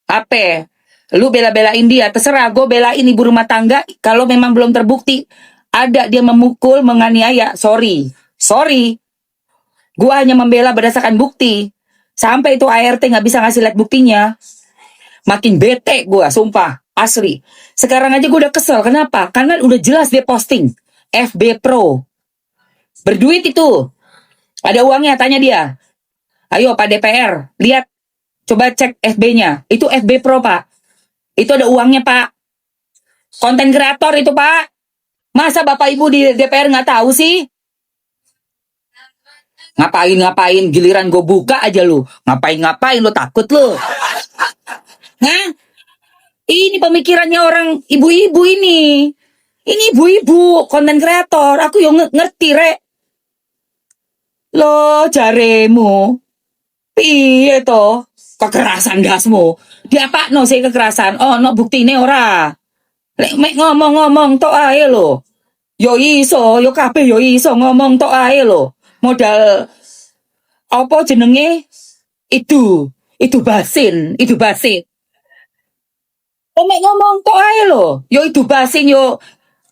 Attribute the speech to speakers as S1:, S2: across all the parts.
S1: Apa? Lu bela-belain dia, terserah. Gue belain ibu rumah tangga. Kalau memang belum terbukti ada dia memukul, menganiaya, sorry. Gue hanya membela berdasarkan bukti. Sampai itu ART nggak bisa ngasih lihat buktinya, makin bete gue, sumpah, asli. Sekarang aja gue udah kesel. Kenapa? Karena udah jelas dia posting FB Pro, berduit itu, ada uangnya. Tanya dia, ayo Pak DPR, lihat, coba cek FB-nya. Itu FB Pro, Pak. Itu ada uangnya, Pak. Konten kreator itu, Pak. Masa Bapak Ibu di DPR nggak tahu sih? Ngapain, giliran gue buka aja lu. Ngapain lu, takut lu. Hah? Ini pemikirannya orang ibu-ibu ini. Ini ibu-ibu, konten kreator. Aku yang ngerti, Rek. Lo jaremu. Piye to? Kekerasan gasmu. Diapakno sih kekerasan? Oh, no buktine ora. Lek mek ngomong-ngomong tok ae lho. Yo iso, yo kabeh yo iso ngomong tok ae lho. Modal apa jenenge? Itu basin. Mek ngomong tok ae lho. Yo itu basin yo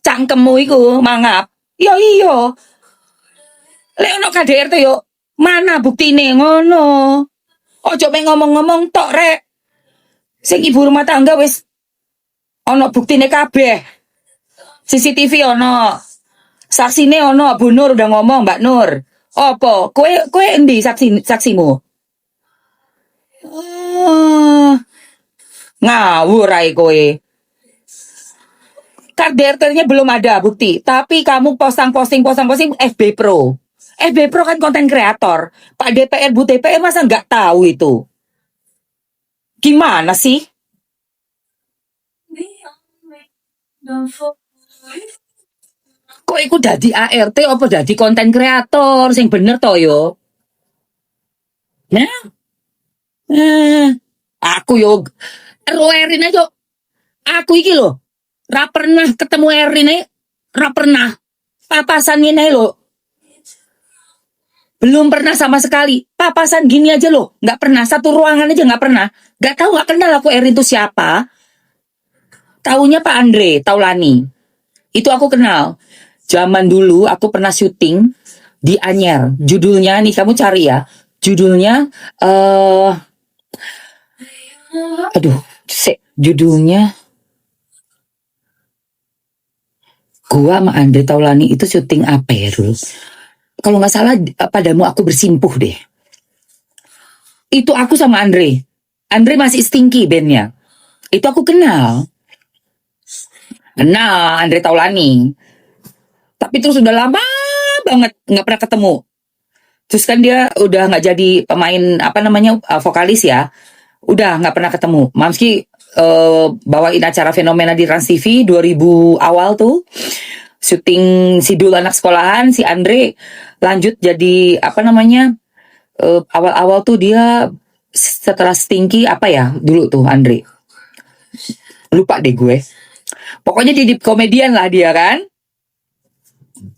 S1: cangkemmu iku mangap. Yo iya. Lek ono KDRT yo mana buktine ngono. Ojo mek ngomong-ngomong tok, Rek. Sing ibu rumah tangga wis ono buktine kabeh. CCTV ono. Saksine ono, Bu Nur udah ngomong, Mbak Nur. Apa? Kowe endi saksimu? Ngawur ae kowe. KDRT-nya belum ada bukti, tapi kamu posting FB Pro. FB Pro kan konten kreator. Pak DPR, Bu DPR masa nggak tahu itu? Gimana sih? Kok iku dadi ART apa dadi konten kreator sing bener to yo? Ya? Aku yo Erin aja. Aku iki lho. Ra pernah ketemu Erin aja. Ra pernah. Papasan ngene lho. Belum pernah sama sekali. Papasan gini aja loh. Nggak pernah. Satu ruangan aja nggak pernah. Nggak tahu, nggak kenal aku Erin itu siapa. Taunya Pak Andre Taulani. Itu aku kenal. Zaman dulu aku pernah syuting di Anyer. Judulnya nih kamu cari ya. Judulnya judulnya gua sama Andre Taulani itu syuting apa ya dulu? Kalau nggak salah Padamu Aku Bersimpuh deh. Itu aku sama Andre. Andre masih Stinky bandnya. Itu aku kenal. Kenal Andre Taulani. Tapi terus udah lama banget nggak pernah ketemu. Terus kan dia udah nggak jadi pemain vokalis ya. Udah nggak pernah ketemu. Mamski bawain acara Fenomena di Trans TV 2000 awal tuh. Syuting Sidul anak sekolahan, si Andre lanjut jadi awal-awal tuh dia setelah Stinky dulu tuh Andre. Lupa deh gue. Pokoknya jadi komedian lah dia kan.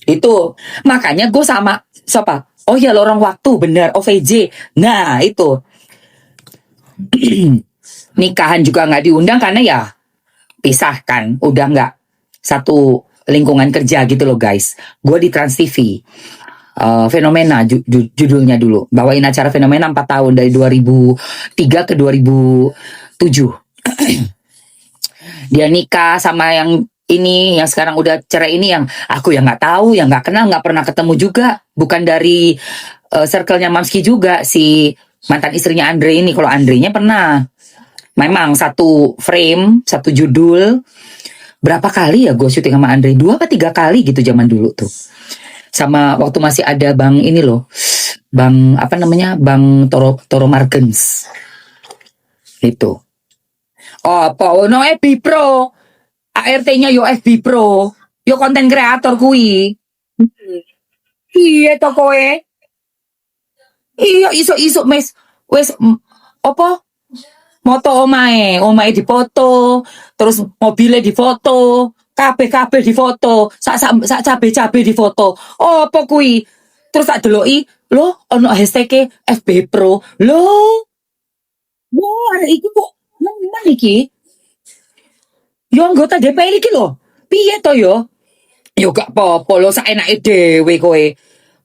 S1: Itu makanya gue sama siapa? Oh ya Lorong Waktu, bener, OVJ. Nah itu nikahan juga nggak diundang karena ya pisahkan, udah nggak satu lingkungan kerja gitu loh guys. Gue di Trans TV. Fenomena judulnya dulu. Bawain acara Fenomena 4 tahun dari 2003 ke 2007. Dia nikah sama yang ini, yang sekarang udah cerai ini, yang aku yang nggak tahu, yang nggak kenal, nggak pernah ketemu juga. Bukan dari circle-nya Mamski juga, si mantan istrinya Andre ini. Kalau Andre-nya pernah. Memang satu frame, satu judul. Berapa kali ya gue syuting sama Andre? 2 apa 3 kali gitu zaman dulu tuh. Sama waktu masih ada Bang ini loh. Bang Toro Margens. Itu. No FB Pro. ART-nya yo FB Pro. Yo konten kreator kui. Iya to kowe. Iya iso mes wes moto omae difoto, terus mobilnya difoto, kabeh difoto, sak cabe difoto. Apa kui? Terus tak deloki, lho ono hashtag FB Pro. Lho. Wah, ada iku kok Tenan iki. Yo anggota DPR iki lho. Piye to yo? Yo gak apa-apa lho, saenake dhewe kowe.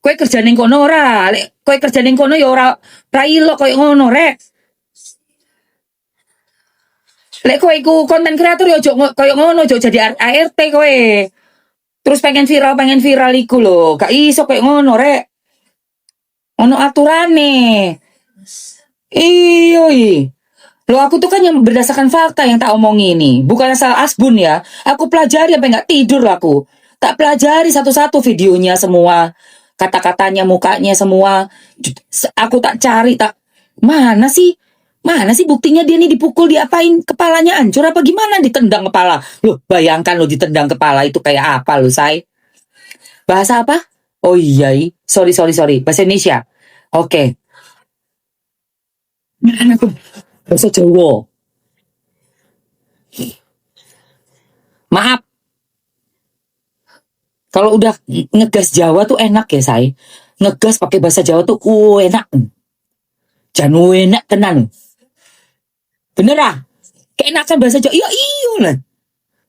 S1: Kowe kerja ning kono ora? Lek kowe kerja ning kono ya ora ilok koyo ngono, Rek. Lek kowe iku konten kreator ya ojo koyo ngono, ojo jadi ART kowe. Terus pengen viral iku lho. Gak iso koyo ngono, Rek. Ono aturane. Iyo i. Loh aku tuh kan yang berdasarkan fakta yang tak omongin ini. Bukan asal asbun ya. Aku pelajari sampai nggak tidur aku. Tak pelajari satu-satu videonya semua. Kata-katanya, mukanya semua. Aku tak cari, tak... Mana sih? Mana sih buktinya dia nih dipukul, diapain? Kepalanya hancur apa gimana? Ditendang kepala. Loh bayangkan lo ditendang kepala itu kayak apa lo, say? Bahasa apa? Oh iya, sorry. Bahasa Indonesia. Oke. Mana aku? Bahasa Jawa. Maaf. Kalau udah ngegas Jawa tuh enak ya, say. Ngegas pakai bahasa Jawa tuh enak. Jangan enak tenan. Bener ah? Keenakan bahasa Jawa. Iya lah.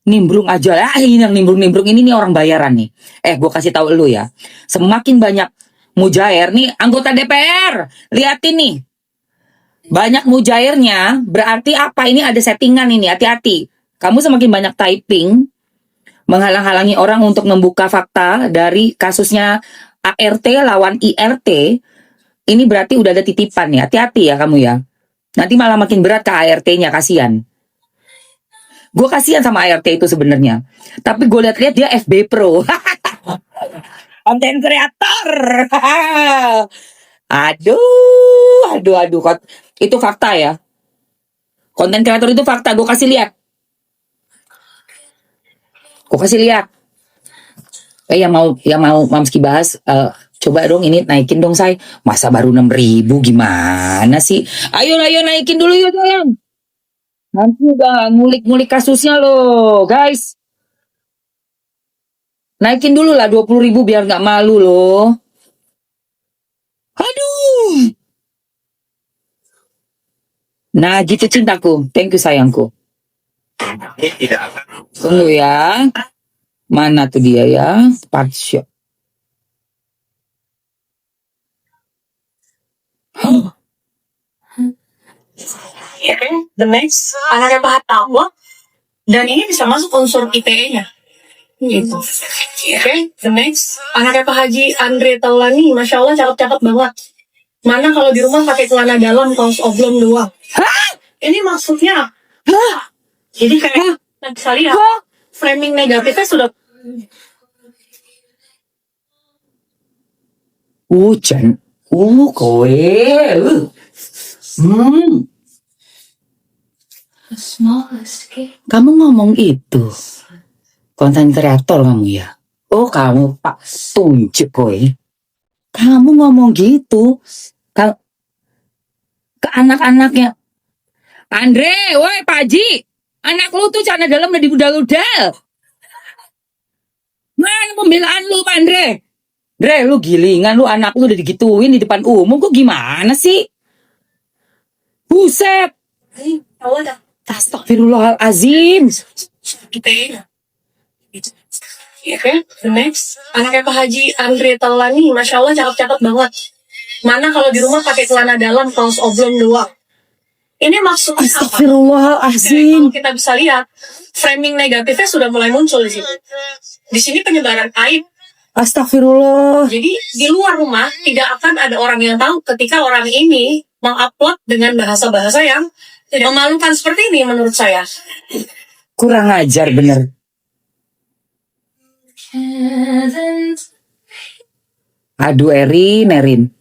S1: Nimbrung aja lah. Ini yang nimbrung ini nih orang bayaran nih. Gue kasih tahu lu ya. Semakin banyak mujair nih anggota DPR. Liatin nih. Banyak mujairnya berarti apa? Ini ada settingan ini. Hati-hati. Kamu semakin banyak typing, menghalang-halangi orang untuk membuka fakta dari kasusnya ART lawan IRT. Ini berarti udah ada titipan ya. Hati-hati ya kamu ya. Nanti malah makin berat ke ART-nya, kasihan. Gue kasihan sama ART itu sebenarnya. Tapi gue lihat-lihat dia FB Pro. Konten kreator. Aduh. Itu fakta ya. Konten kreator itu fakta. Gue kasih lihat. Yang mau Mamski bahas, coba dong ini naikin dong, say. Masa baru 6.000 gimana sih? Ayo naikin dulu yuk, sayang. Nanti udah ngulik-ngulik kasusnya loh, guys. Naikin dulu lah 20.000 biar nggak malu loh. Aduh. Nah gitu cintaku. Thank you sayangku. Tunggu ya. Mana tuh dia ya? Part
S2: The next anaknya Pak Hatta, dan ini bisa masuk unsur ITE-nya. Gitu. The next anaknya Pak Haji Andre Taulani, masya Allah cakep-cakep banget. Mana kalau di rumah pakai celana dalam, kaos oblong doang. Ini maksudnya. Jadi kayak bisa lihat framing negatifnya sudah.
S1: Hujan. Kowe. Kamu ngomong itu konten kreator kamu ya? Oh kamu Pak tunjuk kowe. Kamu ngomong gitu ke anak-anaknya. Andre, woi Pak Haji, anak lu tuh celana dalam udah dibudal-udal. Mana pembelaan lu Pak Andre? Andre, lu gilingan, lu anak lu udah digituin di depan umum, kok gimana sih? Buset. Astagfirullahalazim.
S2: The next anaknya Pak Haji Andre Taulani, masya Allah cakep-cakep banget. Mana kalau di rumah pakai celana dalam, kaos oblong doang. Ini maksudnya
S1: Astagfirullahalazim.
S2: kalau kita bisa lihat framing negatifnya sudah mulai muncul di sini. Di sini penyebaran aib.
S1: Astagfirullah.
S2: Jadi di luar rumah tidak akan ada orang yang tahu ketika orang ini mengupload dengan bahasa-bahasa yang memalukan seperti ini menurut saya.
S1: Kurang ajar bener. Aduh Nerin.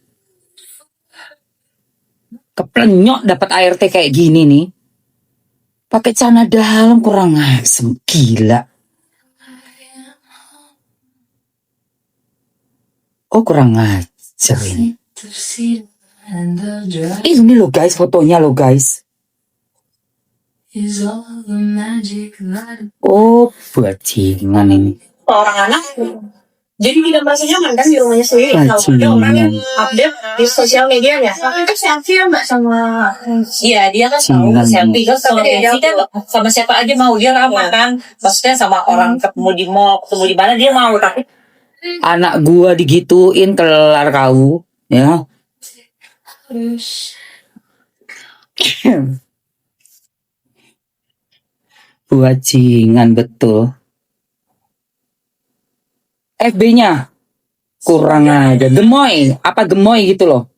S1: Keplenyok dapat ART kayak gini nih. Pakai celana dalam kurang asem, gila. Oh kurang ajar ini. Ini loh guys, fotonya loh guys. Oh bajingan ini.
S2: Seorang anak Jadi tidak merasa nyaman kan di rumahnya sendiri. Kalau ada orang yang update di sosial medianya. Tapi itu selfie ya mbak sama.
S3: Iya, dia kan tahu selfie kan sama Messi kan sama siapa aja mau, dia ramah kan. Maksudnya sama orang ketemu di mall, ketemu di mana dia mau, tapi
S1: Anak gua digituin kelar kau, ya. Bajingan betul. FB-nya kurang aja, gemoy, apa gemoy gitu loh.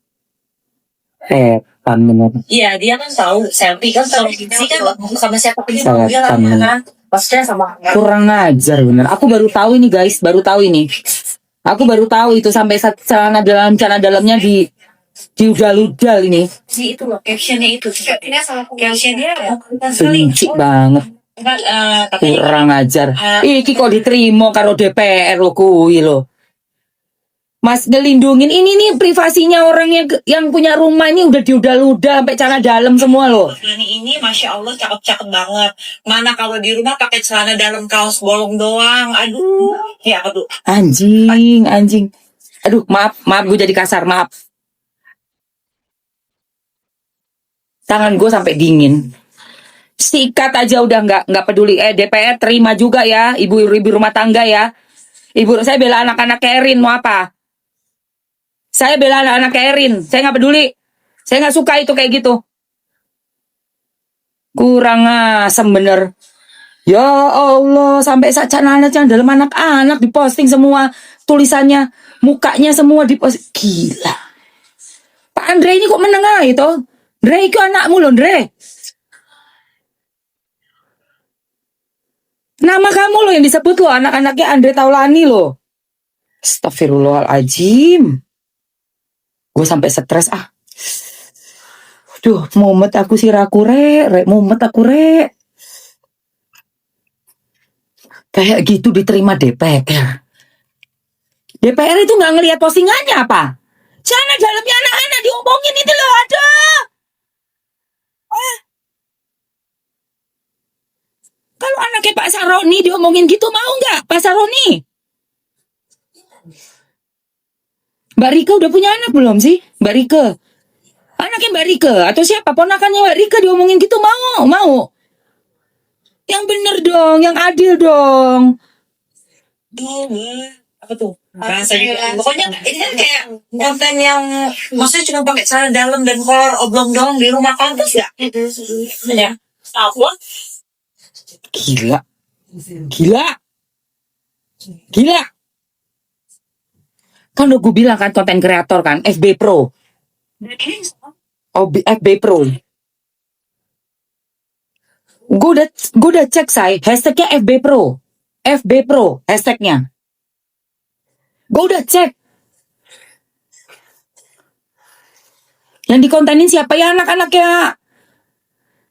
S1: Setan bener.
S3: iya dia kan tahu selfie kan sama Messi kan sama siapa aja mau, dia
S1: Setan
S3: ramah
S1: bener.
S3: kan. Maksudnya sama
S1: Kurang ajar bener. Aku baru tahu ini guys, baru tahu ini. Aku baru tahu itu sampai celana dalamnya di udal-udal ini.
S3: si itu loh, captionnya itu. Captionnya
S1: Benci banget.
S3: tapi
S1: Kurang ajar. Iki kok diterima karo DPR lo kuwi lo. Mas ngelindungin ini nih privasinya orang yang punya rumah ini udah diudal-udal sampai celana dalam semua loh.
S3: ini masya Allah cakep-cakep banget. Mana kalau di rumah pakai celana dalam kaos bolong doang. Aduh, ya aduh.
S1: Anjing. Aduh, maaf gue jadi kasar, maaf. Tangan gue sampai dingin. Sikat aja udah nggak peduli. DPR terima juga ya, ibu-ibu rumah tangga ya. Saya bela anak-anak Erin, mau apa? Saya bela anak-anak Erin, saya nggak peduli. Saya nggak suka itu kayak gitu. Kurang asem bener. Ya Allah, sampai celana dalam anak-anak diposting semua tulisannya, mukanya semua diposting. Gila. Pak Andre ini kok menengah itu? Andre itu anakmu loh, Andre. Nama kamu loh yang disebut loh, anak-anaknya Andre Taulani loh. Astagfirullahaladzim. Gue sampai stres ah. Duh, mumet aku sih mumet aku rek. Kayak gitu diterima DPR. DPR itu nggak ngelihat postingannya apa? Sana dalamnya anak-anak diomongin itu loh, aduh. Kalau anaknya Pak Saroni diomongin gitu mau nggak Pak Saroni? Mbak Rika udah punya anak belum sih? Mbak Rika. Anaknya Mbak Rika atau siapa ponakannya Mbak Rika diomongin gitu mau? Yang bener dong, yang adil dong.
S3: Apa tuh? Bahasa juga. Pokoknya ini kan kayak konten yang maksudnya cuma pakai celana dalam dan kolor oblong doang di rumah pantas ya? Ya. Apa?
S1: Gila. Kan udah gue bilang kan konten kreator kan, FB Pro. FB Pro. Gue udah cek say, hashtagnya FB Pro. FB Pro hashtagnya. Gue udah cek. Yang dikontenin siapa ya anak-anaknya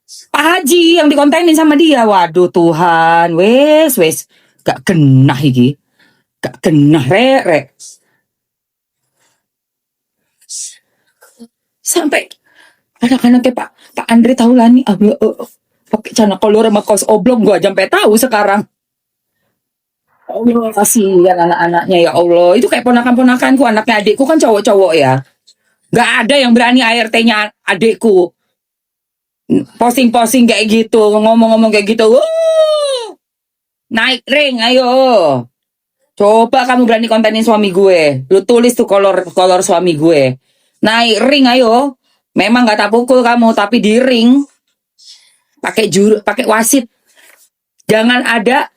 S1: Pak Haji yang dikontenin sama dia. Waduh Tuhan, wes. Gak genah iki. Gak genah rek. Sampai anak-anaknya Pak Andre Taulani pakai celana kolor sama kaos oblong, gua sampai tahu sekarang. Allah, kasihan anak-anaknya ya Allah. Itu kayak ponakan-ponakanku, anaknya adikku kan cowok-cowok ya. Gak ada yang berani ART-nya adikku. Posting-posting kayak gitu, ngomong-ngomong kayak gitu. Naik ring, ayo. Coba kamu berani kontenin suami gue. Lu tulis tuh kolor suami gue. Naik ring, ayo. Memang gak tak pukul kamu, tapi di ring pakai wasit. Jangan ada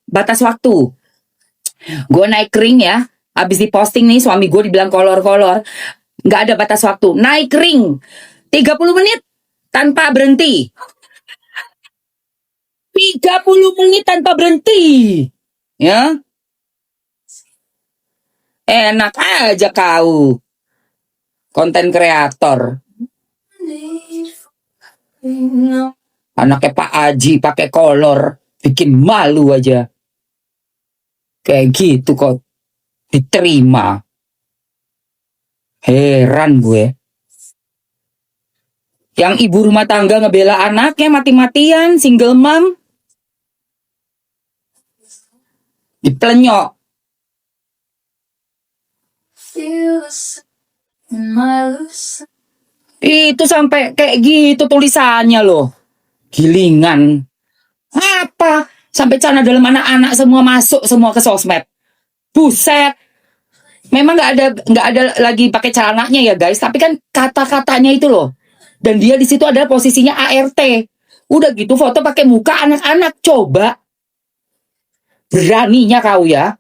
S1: batas waktu. Gue naik ring ya. Habis diposting nih suami gue dibilang kolor. Gak ada batas waktu. Naik ring 30 menit tanpa berhenti. 30 menit tanpa berhenti. Ya. Enak aja kau. Konten kreator. Anaknya Pak Haji pakai kolor. Bikin malu aja. Kayak gitu kok diterima. Heran gue. Yang ibu rumah tangga ngebela anaknya mati-matian, single mom. Dipelenyok. Itu sampai kayak gitu tulisannya loh. Gilingan. Apa? Sampai celana dalam anak-anak semua masuk semua ke sosmed. Buset. Memang nggak ada lagi pakai celananya ya guys, tapi kan kata-katanya itu loh. Dan dia di situ adalah posisinya ART. Udah gitu foto pakai muka anak-anak. Coba. Beraninya kau ya.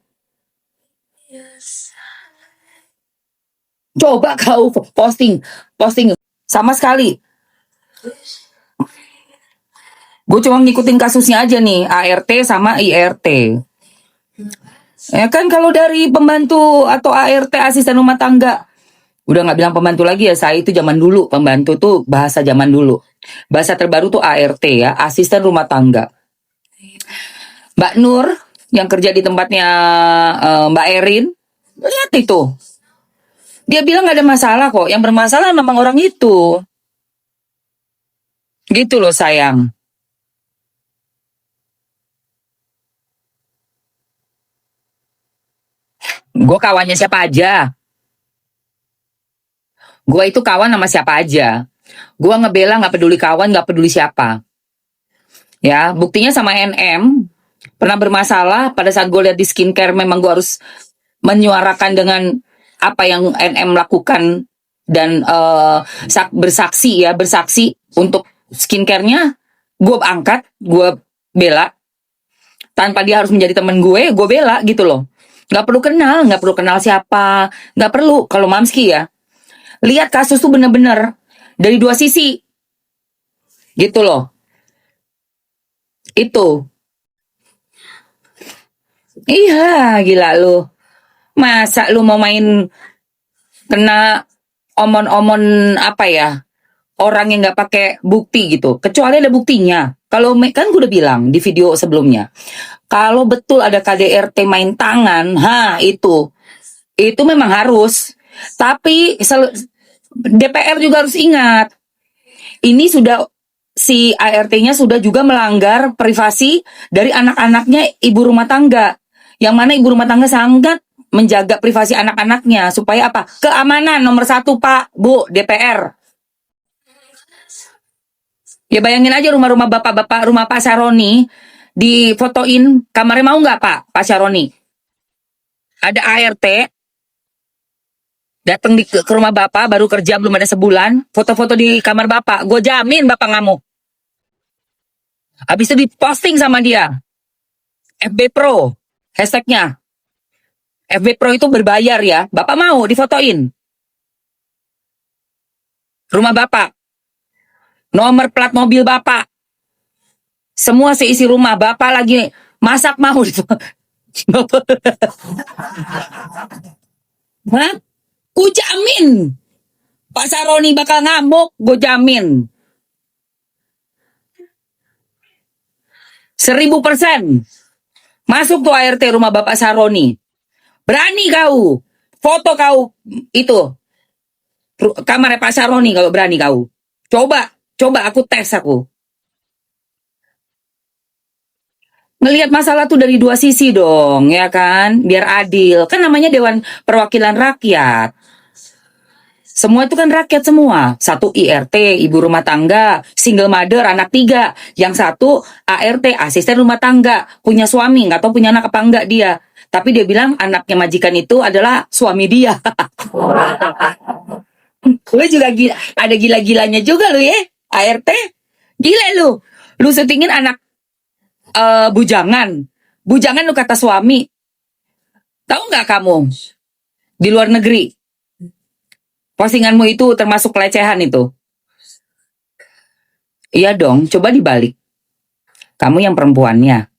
S1: Coba kau posting sama sekali. Gue cuma ngikutin kasusnya aja nih, ART sama IRT. Ya kan kalau dari pembantu atau ART asisten rumah tangga, udah nggak bilang pembantu lagi ya, saya itu zaman dulu, pembantu tuh bahasa zaman dulu. Bahasa terbaru tuh ART ya, asisten rumah tangga. Mbak Nur yang kerja di tempatnya Mbak Erin, lihat itu. Dia bilang nggak ada masalah kok, yang bermasalah memang orang itu. Gitu loh sayang. Gue kawannya siapa aja. Gue itu kawan sama siapa aja. Gue ngebela nggak peduli kawan, nggak peduli siapa. Ya, buktinya sama NM pernah bermasalah pada saat gue lihat di skincare. Memang gue harus menyuarakan dengan apa yang NM lakukan dan bersaksi untuk skincare-nya. Gue angkat, gue bela. Tanpa dia harus menjadi temen gue bela gitu loh. Nggak perlu kenal siapa, nggak perlu. Kalau Mamski ya, lihat kasus tuh bener-bener dari dua sisi, gitu loh. Itu, iya gila lu. Masa lu mau main kena omon-omon apa ya? Orang yang nggak pakai bukti gitu. Kecuali ada buktinya. Kalau kan gue udah bilang di video sebelumnya. Kalau betul ada KDRT main tangan, itu memang harus. Tapi DPR juga harus ingat, ini sudah si ART-nya sudah juga melanggar privasi dari anak-anaknya ibu rumah tangga. Yang mana ibu rumah tangga sangat menjaga privasi anak-anaknya supaya apa? Keamanan nomor 1 Pak, Bu, DPR. Ya bayangin aja rumah-rumah bapak-bapak, rumah Pak Saroni difotoin kamarnya, mau nggak Pak Saroni? Ada ART datang ke rumah bapak, baru kerja belum ada sebulan, foto-foto di kamar bapak, gue jamin bapak ngamuk. Habis itu diposting sama dia, FB Pro, hashtagnya. FB Pro itu berbayar ya, bapak mau difotoin rumah bapak, nomor plat mobil bapak, semua seisi rumah, bapak lagi masak mau Hah? Ku jamin Pak Saroni bakal ngamuk, gue jamin 1000%. Masuk tuh ART rumah Bapak Saroni, berani kau foto kau itu kamarnya Pak Saroni, kalau berani kau coba aku tes, aku ngelihat masalah tuh dari dua sisi dong, ya kan, biar adil. Kan namanya Dewan Perwakilan Rakyat, semua itu kan rakyat semua. Satu IRT, ibu rumah tangga, single mother, anak 3. Yang satu ART, asisten rumah tangga, punya suami, nggak tahu punya anak apa enggak dia. Tapi dia bilang anaknya majikan itu adalah suami dia. Lu juga gila, ada gila-gilanya juga lu ya, ART. Gila lu. Lu syutingin anak bujangan lu kata suami. Tahu nggak kamu di luar negeri postinganmu itu termasuk pelecehan itu? Iya dong, coba dibalik. Kamu yang perempuannya,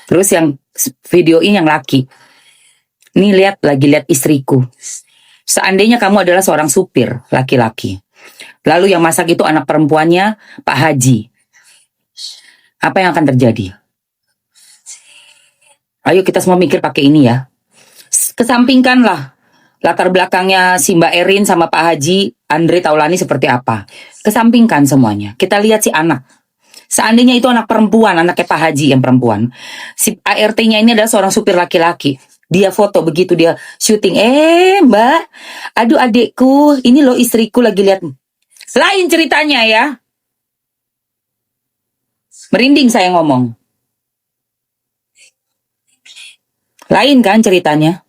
S1: terus yang videoin yang laki. Nih lihat istriku. Seandainya kamu adalah seorang supir laki-laki, lalu yang masak itu anak perempuannya Pak Haji, apa yang akan terjadi? Ayo kita semua mikir pakai ini ya. Kesampingkanlah latar belakangnya si Mbak Erin sama Pak Haji Andre Taulani seperti apa. Kesampingkan semuanya. Kita lihat si anak. Seandainya itu anak perempuan, anaknya Pak Haji yang perempuan. Si ART-nya ini adalah seorang supir laki-laki. Dia foto begitu dia syuting. Mbak, aduh adekku, ini loh istriku lagi lihat. Lain ceritanya ya. Merinding saya ngomong. Lain kan ceritanya.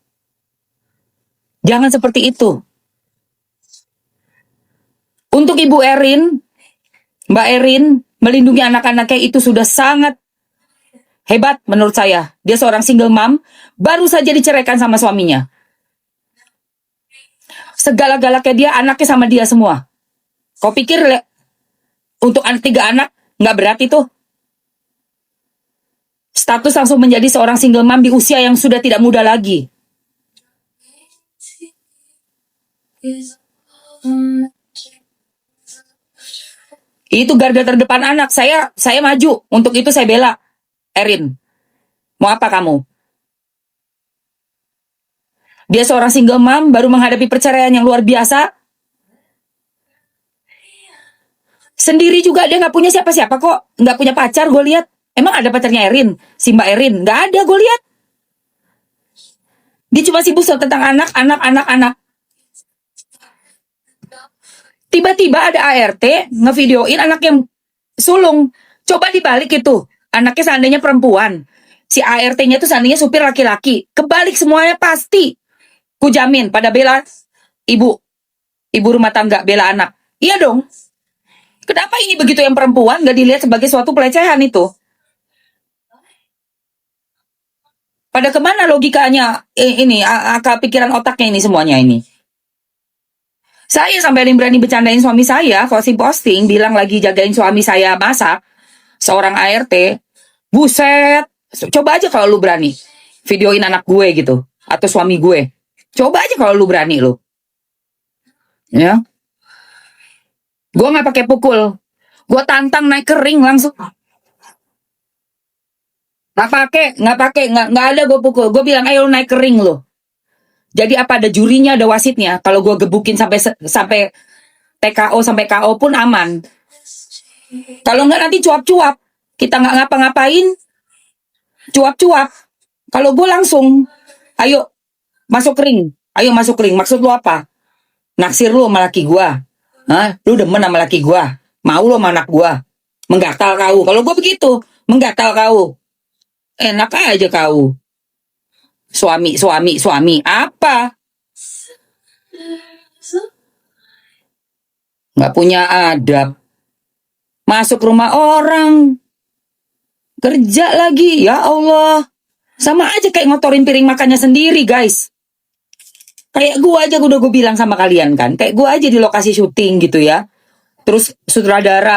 S1: Jangan seperti itu. Untuk Ibu Erin, Mbak Erin, melindungi anak-anaknya itu sudah sangat hebat menurut saya. Dia seorang single mom, baru saja diceraikan sama suaminya. Segala-galaknya dia, anaknya sama dia semua. Kau pikir untuk 3 anak nggak berat itu? Status langsung menjadi seorang single mom di usia yang sudah tidak muda lagi. Itu garda terdepan anak. Saya maju. Untuk itu saya bela. Erin, mau apa kamu? Dia seorang single mom, baru menghadapi perceraian yang luar biasa. Sendiri juga dia nggak punya siapa-siapa kok. Nggak punya pacar gue lihat. Emang ada pacarnya Erin? Si Mbak Erin? Nggak ada gue lihat. Dia cuma sibuk tentang anak. Tiba-tiba ada ART ngevideoin anak yang sulung. Coba dibalik itu. Anaknya seandainya perempuan. Si ART-nya tuh seandainya supir laki-laki. Kebalik semuanya pasti. Ku jamin pada bela ibu rumah tangga, bela anak. Iya dong. Kenapa ini begitu yang perempuan gak dilihat sebagai suatu pelecehan itu? Pada kemana logikanya ini, akal pikiran otaknya ini semuanya ini? Saya sampai berani bercandain suami saya, posting bilang lagi jagain suami saya masak, seorang ART. Buset, coba aja kalau lu berani videoin anak gue gitu, atau suami gue. Coba aja kalau lu berani lu. Ya. Gue nggak pakai pukul, gue tantang naik ke ring langsung. Nggak ada gue pukul. Gue bilang ayo naik ke ring lo. Jadi apa, ada jurinya, ada wasitnya. Kalau gue gebukin sampai TKO sampai KO pun aman. Kalau nggak nanti cuap-cuap, kita nggak ngapa-ngapain, cuap-cuap. Kalau gue langsung, ayo masuk ring, Maksud lu apa? Naksir lu sama laki gue? Hah? Lu demen sama laki gue? Mau lu sama anak gue? Menggatal kau. Kalau gue begitu, menggatal kau. Enak aja kau. Suami apa? Nggak punya adab. Masuk rumah orang, kerja lagi, ya Allah. Sama aja kayak ngotorin piring makannya sendiri, guys. Kayak gue aja udah gue bilang sama kalian kan. Kayak gue aja di lokasi syuting gitu ya. Terus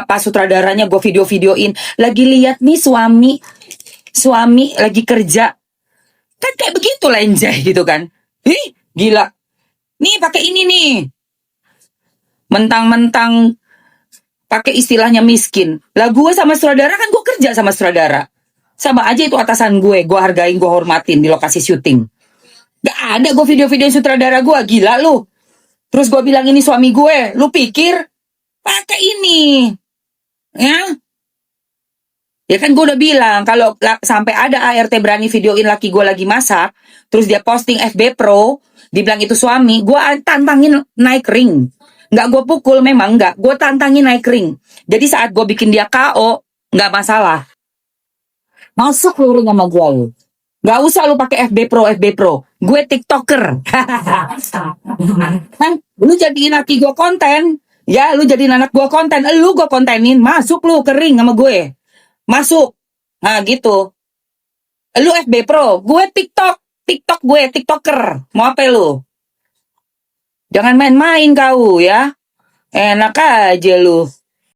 S1: pas sutradaranya gue video-videoin. Lagi lihat nih suami lagi kerja. Kan kayak begitu lenjeh gitu kan. Ih, gila. Nih pakai ini nih. Mentang-mentang pakai istilahnya miskin. Lah gue sama sutradara kan gue kerja sama sutradara. Sama aja itu atasan gue hargain, gue hormatin di lokasi syuting. Gak ada gue video-video sutradara gue, gila lu. Terus gue bilang ini suami gue, lu pikir pakai ini. Ya. Ya kan gue udah bilang, kalau sampai ada ART berani videoin laki gue lagi masak, terus dia posting FB Pro, dibilang itu suami, gue tantangin naik ring. Nggak gue pukul memang, nggak. Gue tantangin naik ring. Jadi saat gue bikin dia KO, nggak masalah. Masuk lu ring sama gue lu. Nggak usah lu pakai FB Pro. Gue TikToker. Lu jadiin laki gue konten. Ya, lu jadiin anak gue konten. Lu gue kontenin, masuk lu ke ring sama gue. Masuk. Nah gitu. Lu FB Pro, gue TikTok gue TikToker. Mau apa lu? Jangan main-main kau ya. Enak aja lu.